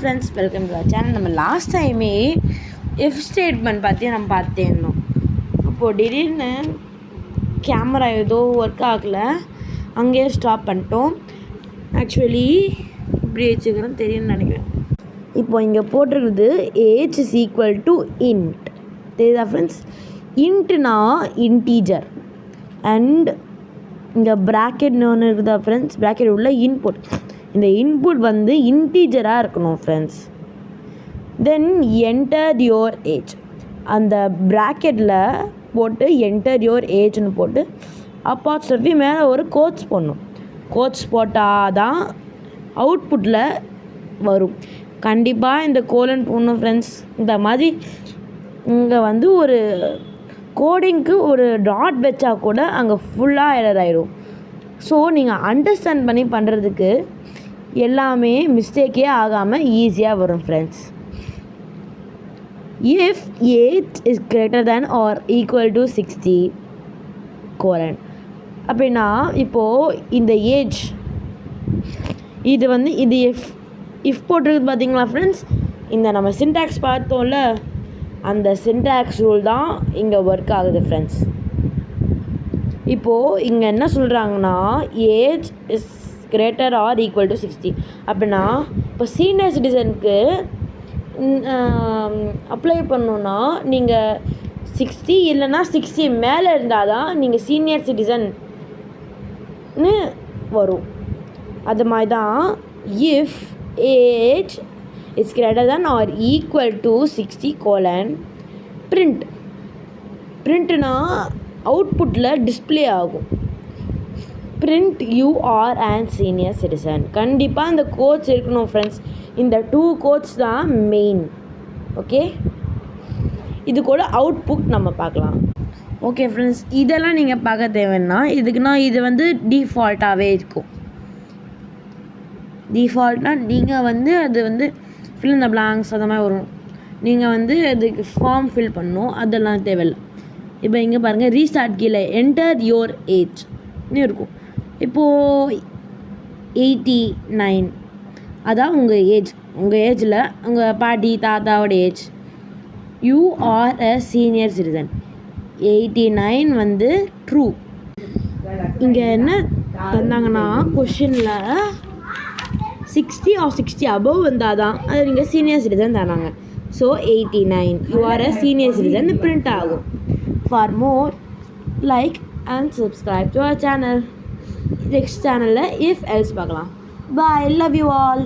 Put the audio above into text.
Friends, welcome to our channel. நம்ம last டைமே F statement பற்றி நம்ம பார்த்துருந்தோம். அப்போது திடீர்னு கேமரா ஏதோ ஒர்க் ஆகலை, அங்கேயே ஸ்டாப் பண்ணிட்டோம். ஆக்சுவலி இப்படி வச்சுக்கிறோம் தெரியும்னு நினைக்கிறேன். இப்போ இங்கே போட்டிருக்குது age is equal to int. தெரியுதா ஃப்ரெண்ட்ஸ்? இன்ட்னா இன்டீஜர் அண்ட் இங்கே ப்ராக்கெட்னு ஒன்று இருக்குதா ஃப்ரெண்ட்ஸ்? ப்ராக்கெட் உள்ள இன்புட். இந்த இன்புட் வந்து இன்டீஜராக இருக்கணும் friends. Then enter your age. அந்த ப்ராக்கெட்டில் போட்டு என்டர் யோர் ஏஜ்னு போட்டு அப்பாஸ்ட்ரஃபி மேலே ஒரு கோட்ஸ் போடணும். கோட்ஸ் போட்டால் தான் அவுட்புட்டில் வரும். கண்டிப்பாக இந்த கோலன் போடணும் ஃப்ரெண்ட்ஸ். இந்த மாதிரி இங்கே வந்து ஒரு கோடிங்க்கு ஒரு டாட் வச்சா கூட அங்கே ஃபுல்லாக எரர் ஆகிடும். ஸோ நீங்கள் அண்டர்ஸ்டாண்ட் பண்ணி பண்ணுறதுக்கு எல்லாமே மிஸ்டேக்கே ஆகாமல் ஈஸியாக வரும் friends. If age is greater than or equal to 60 colon அப்படின்னா இப்போது இந்த ஏஜ் இது வந்து இது இஃப் போட்டிருக்குது பார்த்தீங்களா ஃப்ரெண்ட்ஸ்? இந்த நம்ம சின்டாக்ஸ் பார்த்தோம்ல, அந்த சின்டாக்ஸ் ரூல் தான் இங்கே ஒர்க் ஆகுது ஃப்ரெண்ட்ஸ். இப்போது இங்கே என்ன சொல்கிறாங்கன்னா age is greater or equal to 60 அப்படின்னா இப்போ சீனியர் சிட்டிசனுக்கு அப்ளை பண்ணணுன்னா நீங்கள் 60 இல்லைன்னா 60 மேலே இருந்தால் தான் நீங்கள் சீனியர் சிட்டிசன்னு வரும். அது மாதிரி தான் if age is greater than or equal to 60 colon print. பிரிண்ட்னா அவுட்புட்டில் டிஸ்பிளே ஆகும். Print you are and senior citizen. கண்டிப்பாக இந்த கோட்ஸ் இருக்கணும் ஃப்ரெண்ட்ஸ். இந்த 2 கோட்ஸ் தான் மெயின். ஓகே, இது கூட அவுட்புட் நம்ம பார்க்கலாம். ஓகே ஃப்ரெண்ட்ஸ், இதெல்லாம் நீங்கள் பார்க்க தேவைன்னா இதுக்குன்னா இது வந்து டிஃபால்ட்டாகவே இருக்கும். டிஃபால்ட்னால் நீங்கள் வந்து அது வந்து ஃபில் இந்த பிளாங்க்ஸ் அந்த மாதிரி வரும். நீங்கள் வந்து அதுக்கு ஃபார்ம் ஃபில் பண்ணணும், அதெல்லாம் தேவையில்லை. இப்போ இங்கே பாருங்கள், ரீஸ்டார்ட் கீழே என்டர் யோர் ஏஜ்னு இருக்கும். இப்போது 89 அதான் உங்கள் ஏஜ். உங்கள் ஏஜில் உங்கள் பாட்டி தாத்தாவோட age. You are a senior citizen. 89 வந்து ட்ரூ. இங்கே என்ன தந்தாங்கன்னா கொஷினில் 60 or 60 above வந்தால் தான் அது நீங்கள் சீனியர் சிட்டிசன் தராங்க. So 89 you are a senior citizen print ஆகும். For more, like and subscribe to our channel. Next channel if else பார்க்கலாம். Bye, love you all.